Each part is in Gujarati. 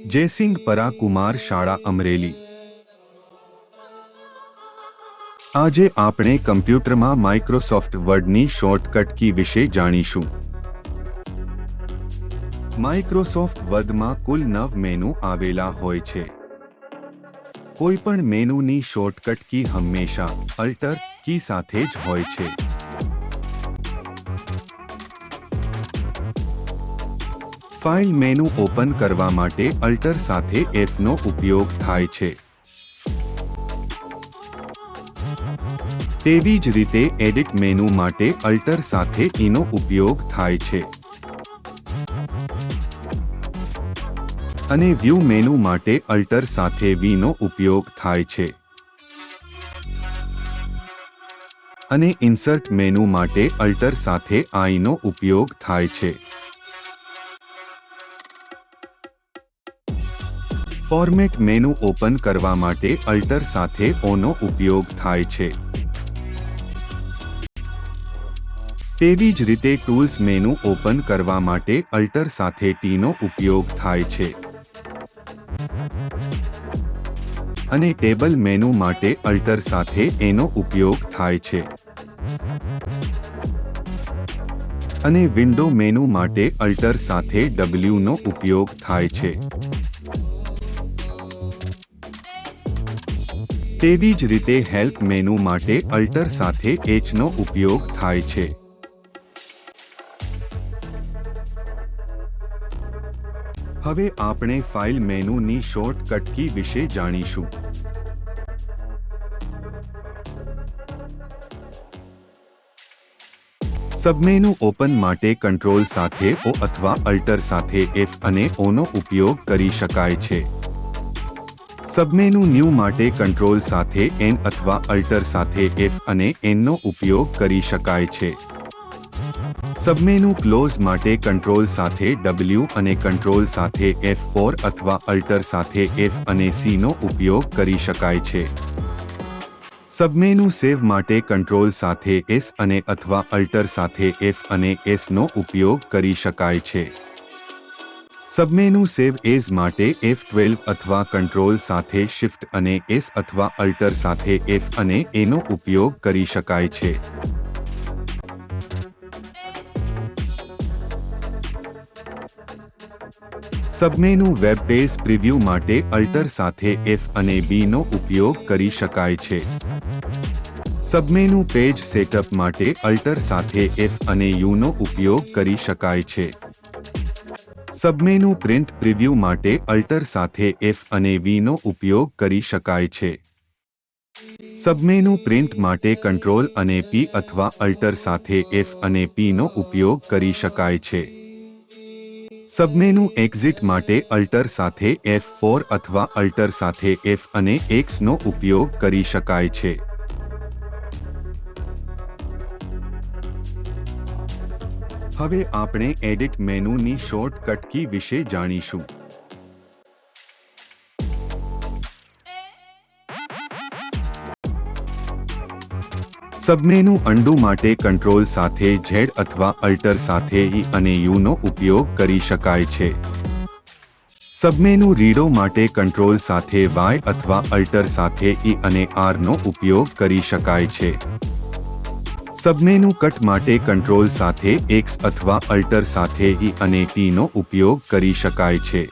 જયસિંહ પરાકુમાર શાળા અમરેલી। આજે આપણે કમ્પ્યુટરમાં માઇક્રોસોફ્ટ વર્ડની શોર્ટકટ કી વિશે જાણીશું। માઇક્રોસોફ્ટ વર્ડમાં કુલ 9 મેનુ આવેલા હોય છે। કોઈપણ મેનુની શોર્ટકટ કી હંમેશા અલ્ટર કી સાથે જ હોય છે। ફાઇલ મેનુ ઓપન કરવા માટે અલ્ટર સાથે F નો ઉપયોગ થાય છે। તેવી જ રીતે એડિટ મેનુ માટે અલ્ટર સાથે E નો ઉપયોગ થાય છે અને વ્યૂ મેનુ માટે અલ્ટર સાથે V નો ઉપયોગ થાય છે અને ઇન્સર્ટ મેનુ માટે અલ્ટર સાથે I નો ઉપયોગ થાય છે। ફોર્મેટ મેનુ ઓપન કરવા માટે અલ્ટર સાથે O નો ઉપયોગ થાય છે। તેવી જ રીતે ટૂલ્સ મેનુ ઓપન કરવા માટે અલ્ટર સાથે T નો ઉપયોગ થાય છે અને ટેબલ મેનુ માટે અલ્ટર સાથે A નો ઉપયોગ થાય છે અને વિન્ડો મેનુ માટે અલ્ટર સાથે W નો ઉપયોગ થાય છે। તેવી જ રીતે હેલ્પ મેનુ માટે અલ્ટર સાથે H નો ઉપયોગ થાય છે। હવે આપણે ફાઇલ મેનુની શોર્ટકટ કી વિશે જાણીશું। સબમેનુ ઓપન માટે કંટ્રોલ સાથે O અથવા અલ્ટર સાથે F અને O નો ઉપયોગ કરી શકાય છે। સબમેનુ ન્યૂ માટે કંટ્રોલ સાથે N અથવા અલ્ટર સાથે F અને N નો ઉપયોગ કરી શકાય છે। સબમેનુ ક્લોઝ માટે કંટ્રોલ સાથે W અને કંટ્રોલ સાથે F4 અથવા અલ્ટર સાથે F અને C નો ઉપયોગ કરી શકાય છે। સબમેનુ સેવ માટે કંટ્રોલ સાથે S અને અથવા અલ્ટર સાથે F અને S નો ઉપયોગ કરી શકાય છે। સબમેનુ સેવ એઝ માટે F12 અથવા કંટ્રોલ સાથે શિફ્ટ અને S અથવા અલ્ટર સાથે F અને A નો ઉપયોગ કરી શકાય છે। સબમેનુ વેબ પેજ પ્રિવ્યૂ માટે અલ્ટર સાથે F અને B નો ઉપયોગ કરી શકાય છે। સબમેનુ પેજ સેટઅપ માટે અલ્ટર સાથે F અને U નો ઉપયોગ કરી શકાય છે। સબમેનુ પ્રિન્ટ પ્રિવ્યૂ માટે અલ્ટર સાથે F અને V નો ઉપયોગ કરી શકાય છે। સબમેનુ પ્રિન્ટ માટે કંટ્રોલ અને P અથવા અલ્ટર સાથે F અને P નો ઉપયોગ કરી શકાય છે। સબમેનુ એક્ઝિટ માટે અલ્ટર સાથે F4 અથવા અલ્ટર સાથે F અને X નો ઉપયોગ કરી શકાય છે। હવે આપણે એડિટ મેનુની શોર્ટકટ કી વિશે જાણીશું। સબમેનુ અન્ડુ માટે કંટ્રોલ સાથે Z અથવા અલ્ટર સાથે E અને U નો ઉપયોગ કરી શકાય છે। સબમેનુ રીડો માટે કંટ્રોલ સાથે Y અથવા અલ્ટર સાથે E અને R નો ઉપયોગ કરી શકાય છે। સબમેનુ કટ માટે કંટ્રોલ સાથે X અથવા અલ્ટર સાથે E અને T નો ઉપયોગ કરી શકાય છે।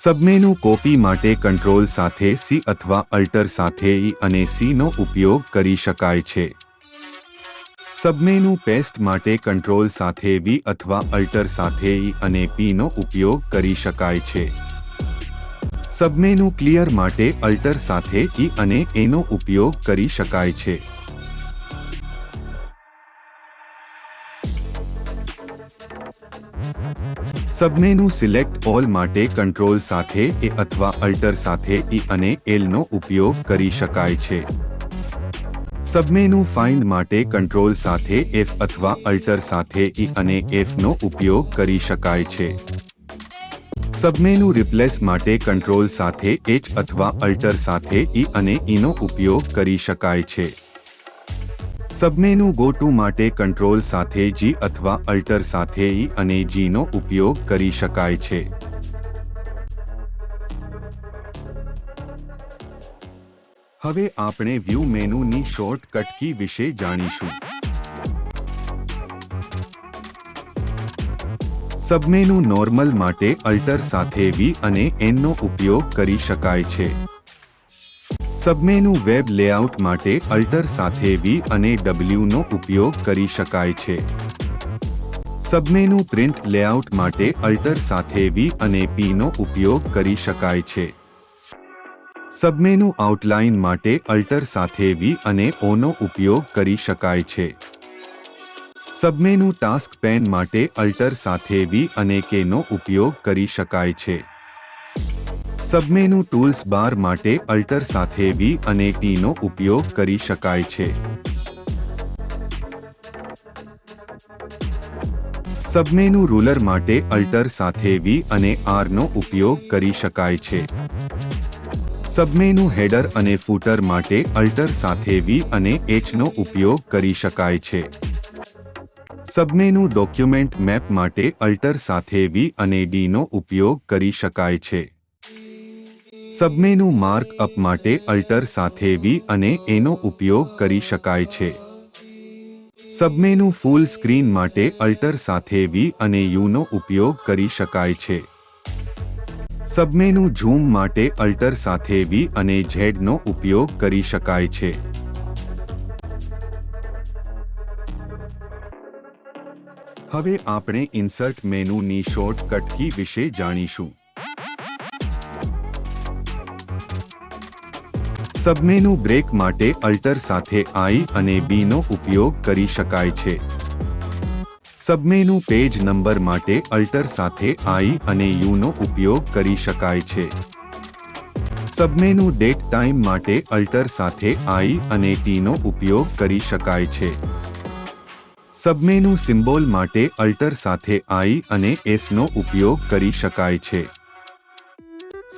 સબમેનુ કોપી માટે કંટ્રોલ સાથે C અથવા અલ્ટર સાથે E અને C નો ઉપયોગ કરી શકાય છે। સબમેનુ પેસ્ટ માટે કંટ્રોલ સાથે V અથવા અલ્ટર સાથે E અને P નો ઉપયોગ કરી શકાય છે। સબમેનુ ક્લિયર માટે અલ્ટર સાથે E અને A નો ઉપયોગ કરી શકાય છે। સબમેનુ સિલેક્ટ ઓલ માટે કંટ્રોલ સાથે A અથવા અલ્ટર સાથે E અને L નો ઉપયોગ કરી શકાય છે। સબમેનુ ફાઇન્ડ માટે કંટ્રોલ સાથે F અથવા અલ્ટર સાથે E અને F નો ઉપયોગ કરી શકાય છે। સબમેનુ રિપ્લેસ માટે કંટ્રોલ સાથે H અથવા અલ્ટર સાથે E અને E નો ઉપયોગ કરી શકાય છે। સબમેનુ ગો ટુ માટે કંટ્રોલ સાથે G અથવા અલ્ટર સાથે E અને G નો ઉપયોગ કરી શકાય છે। હવે આપણે વ્યૂ મેનુની શોર્ટકટ કી વિશે જાણીશું. સબમેનુ નોર્મલ માટે અલ્ટર સાથે વી અને એન નો ઉપયોગ કરી શકાય છે. સબમેનુ વેબ લેઆઉટ માટે અલ્ટર સાથે વી અને ડબલ્યુ નો ઉપયોગ કરી શકાય છે. સબમેનુ પ્રિન્ટ લેઆઉટ માટે અલ્ટર સાથે વી અને પી નો ઉપયોગ કરી શકાય છે. સબમેનુ આઉટલાઇન માટે અલ્ટર સાથે વી અને ઓ નો ઉપયોગ કરી શકાય છે. સબમેનુ ટાસ્ક પેન માટે અલ્ટર સાથે વી અને કે નો ઉપયોગ કરી શકાય છે. સબમેનુ ટૂલ્સ બાર માટે અલ્ટર સાથે વી અને ટી નો ઉપયોગ કરી શકાય છે. સબમેનુ રૂલર માટે અલ્ટર સાથે વી અને આર નો ઉપયોગ કરી શકાય છે. સબમેનુ હેડર અને ફૂટર માટે અલ્ટર સાથે વી અને એચ નો ઉપયોગ કરી શકાય છે. સબમેનુ ડોક્યુમેન્ટ મેપ માટે અલ્ટર સાથે વી અને ડી નો ઉપયોગ કરી શકાય છે. સબમેનુ માર્કઅપ માટે અલ્ટર સાથે વી અને એ નો ઉપયોગ કરી શકાય છે. સબમેનુ ફૂલ સ્ક્રીન માટે અલ્ટર સાથે વી અને યુ નો ઉપયોગ કરી શકાય છે. સબમેનુ ઝૂમ માટે અલ્ટર સાથે વી અને ઝેડ નો ઉપયોગ કરી શકાય છે. હવે આપણે ઇન્સર્ટ મેનુની શોર્ટકટ કી વિશે જાણીશું. સબમેનુ બ્રેક માટે અલ્ટર સાથે આઈ અને બી નો ઉપયોગ કરી શકાય છે. સબમેનુ પેજ નંબર માટે અલ્ટર સાથે આઈ અને યુ નો ઉપયોગ કરી શકાય છે. સબમેનુ ડેટ ટાઈમ માટે અલ્ટર સાથે આઈ અને ટી નો ઉપયોગ કરી શકાય છે. સબમેનુ સિમ્બોલ માટે અલ્ટર સાથે આઈ અને એસ નો ઉપયોગ કરી શકાય છે.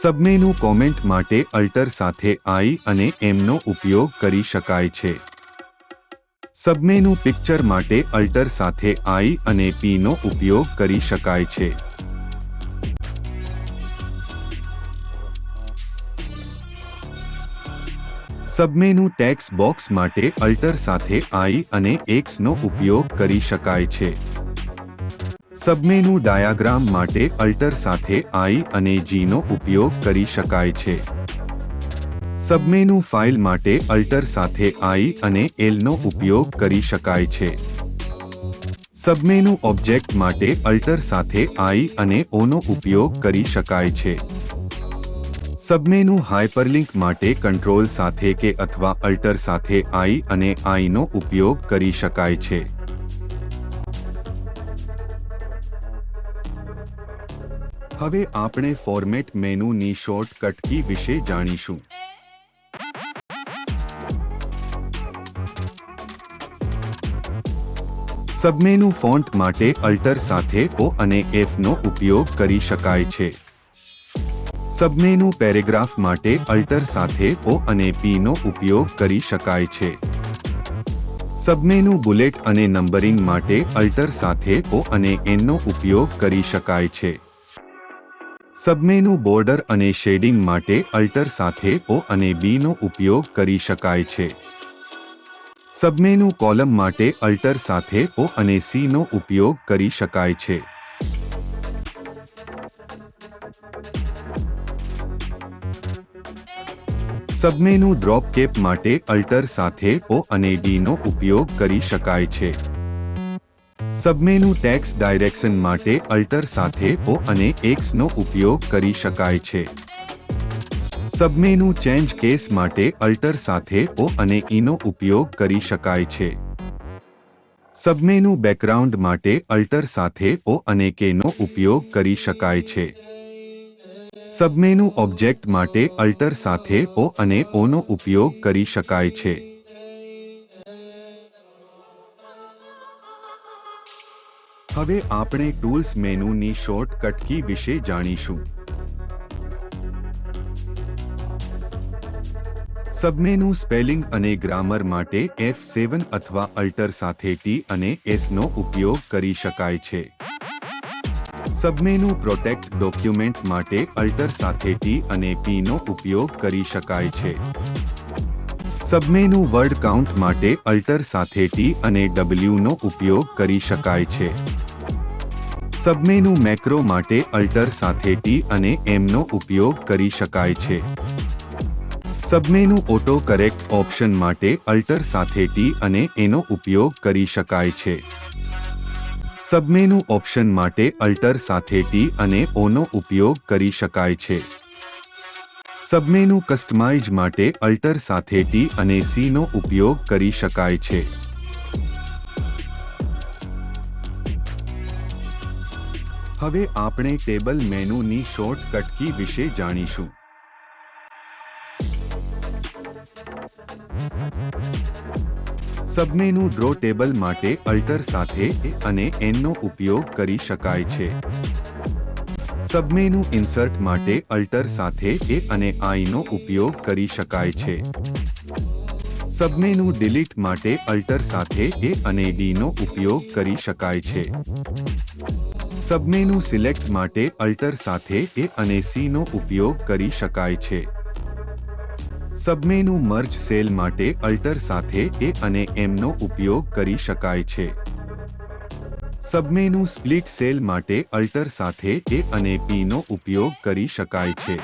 સબમેનુ કોમેન્ટ માટે અલ્ટર સાથે આઈ અને એમ નો ઉપયોગ કરી શકાય છે. સબમેનુ પિક્ચર માટે અલ્ટર સાથે આઈ અને પી નો ઉપયોગ કરી શકાય છે. સબમેનુ ટેક્સ્ટ બોક્સ માટે અલ્ટર સાથે આઈ અને એક્સ નો ઉપયોગ કરી શકાય છે. સબમેનુ ડાયાગ્રામ માટે અલ્ટર સાથે આઈ અને જી નો ઉપયોગ કરી શકાય છે. સબમેનુ ફાઇલ માટે અલ્ટર સાથે આઈ અને એલ નો ઉપયોગ કરી શકાય છે. સબમેનુ ઓબ્જેક્ટ માટે અલ્ટર સાથે આઈ અને ઓ નો ઉપયોગ કરી શકાય છે. સબમેનુ હાયપરલિંક માટે કંટ્રોલ સાથે કે અથવા અલ્ટર સાથે આઈ અને આઈ નો ઉપયોગ કરી શકાય છે. હવે આપણે ફોર્મેટ મેનુની શોર્ટકટ કી વિશે જાણીશું. સબમેનુ ફોન્ટ માટે અલ્ટર સાથે ઓ અને એફ નો ઉપયોગ કરી શકાય છે. સબમેનુ પેરેગ્રાફ માટે અલ્ટર સાથે ઓ અને પી નો ઉપયોગ કરી શકાય છે. સબમેનુ બુલેટ અને નંબરિંગ માટે અલ્ટર સાથે ઓ અને એન નો ઉપયોગ કરી શકાય છે. સબમેનુ બોર્ડર અને શેડિંગ માટે અલ્ટર સાથે ઓ અને બી નો ઉપયોગ કરી શકાય છે. સબમેનુ કોલમ માટે અલ્ટર સાથે ઓ અને સી નો ઉપયોગ કરી શકાય છે. સબમેનુ ડ્રોપ કેપ માટે અલ્ટર સાથે ઓ અને ડી નો ઉપયોગ કરી શકાય છે. સબમેનુ ટેક્સ્ટ ડાયરેક્શન માટે અલ્ટર સાથે ઓ અને એક્સ નો ઉપયોગ કરી શકાય છે. સબમેનુ ચેન્જ કેસ માટે અલ્ટર સાથે ઓ અને ઈ નો ઉપયોગ કરી શકાય છે. સબમેનુ બેકગ્રાઉન્ડ માટે અલ્ટર સાથે ઓ અને કે નો ઉપયોગ કરી શકાય છે. સબમેનુ ઓબ્જેક્ટ માટે અલ્ટર સાથે ઓ અને ઓ નો ઉપયોગ કરી શકાય છે. હવે આપણે ટૂલ્સ મેનુની શોર્ટકટ કી વિશે જાણીશું. સબમેનુ સ્પેલિંગ અને ગ્રામર માટે F7 અથવા અલ્ટર સાથે ટી અને એસ નો ઉપયોગ કરી શકાય છે. સબમેનુ પ્રોટેક્ટ ડોક્યુમેન્ટ માટે અલ્ટર સાથે ટી અને પી નો ઉપયોગ કરી શકાય છે. સબમેનુ વર્ડ કાઉન્ટ માટે અલ્ટર સાથે ટી અને ડબલ્યુનો ઉપયોગ કરી શકાય છે. સબમેનુ મેક્રો માટે અલ્ટર સાથે ટી અને એમનો ઉપયોગ કરી શકાય છે. સબમેનુ ઓટો કરેક્ટ ઓપ્શન માટે અલ્ટર સાથે ટી અને એનો ઉપયોગ કરી શકાય છે. સબમેનુ ઓપ્શન માટે અલ્ટર સાથે ટી અને ઓનો ઉપયોગ કરી શકાય છે. સબમેનુ કસ્ટમાઇઝ માટે અલ્ટર સાથે ટી અને સીનો ઉપયોગ કરી શકાય છે. હવે આપણે ટેબલ મેનુની શોર્ટકટ કી વિશે જાણીશું. સબમેનુ ડ્રો ટેબલ માટે અલ્ટર સાથે એ અને એનનો ઉપયોગ કરી શકાય છે. સબમેનુ ઇન્સર્ટ માટે અલ્ટર સાથે એ અને આઈનો ઉપયોગ કરી શકાય છે. સબમેનુ ડિલીટ માટે અલ્ટર સાથે એ અને ડીનો ઉપયોગ કરી શકાય છે. સબમેનુ સિલેક્ટ માટે અલ્ટર સાથે એ અને સીનો ઉપયોગ કરી શકાય છે. સબમેનુ મર્જ સેલ માટે અલ્ટર સાથે એ અને એમનો ઉપયોગ કરી શકાય છે. સબમેનુ સ્પ્લિટ સેલ માટે અલ્ટર સાથે એ અને પીનો ઉપયોગ કરી શકાય છે.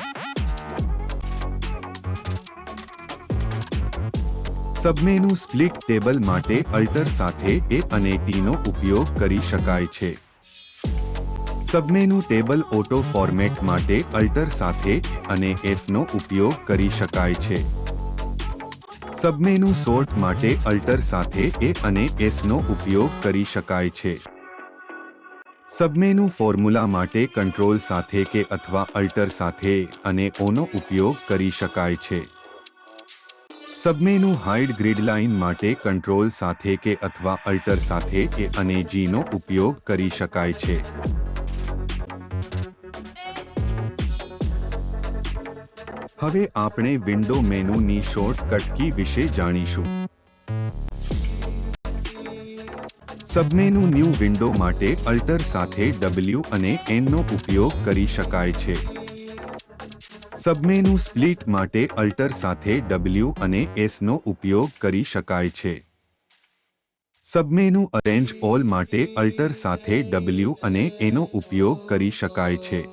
સબમેનુ સ્પ્લિટ ટેબલ માટે અલ્ટર સાથે એ અને ટીનો ઉપયોગ કરી શકાય છે. સબમેનુ ટેબલ ઓટો ફોર્મેટ માટે અલ્ટર સાથે અને એફનો ઉપયોગ કરી શકાય છે. સબમેનુ સોર્ટ માટે અલ્ટર સાથે એ અને એસનો ઉપયોગ કરી શકાય છે. સબમેનુ ફોર્મ્યુલા માટે કંટ્રોલ સાથે કે અથવા અલ્ટર સાથે અને ઓનો ઉપયોગ કરી શકાય છે. સબમેનુ હાઇડ ગ્રીડ લાઇન માટે કંટ્રોલ સાથે કે અથવા અલ્ટર સાથે એ અને જીનો ઉપયોગ કરી શકાય છે. હવે આપણે વિન્ડો મેનુની શોર્ટકટ કી વિશે જાણીશું. સબમેનુ ન્યૂ વિન્ડો માટે અલ્ટર સાથે ડબલ્યુ અને એનનો ઉપયોગ કરી શકાય છે. સબમેનુ સ્પ્લિટ માટે અલ્ટર સાથે ડબલ્યુ અને એસનો ઉપયોગ કરી શકાય છે. સબમેનુ અરેન્જ ઓલ માટે અલ્ટર સાથે ડબલ્યુ અને એનો ઉપયોગ કરી શકાય છે.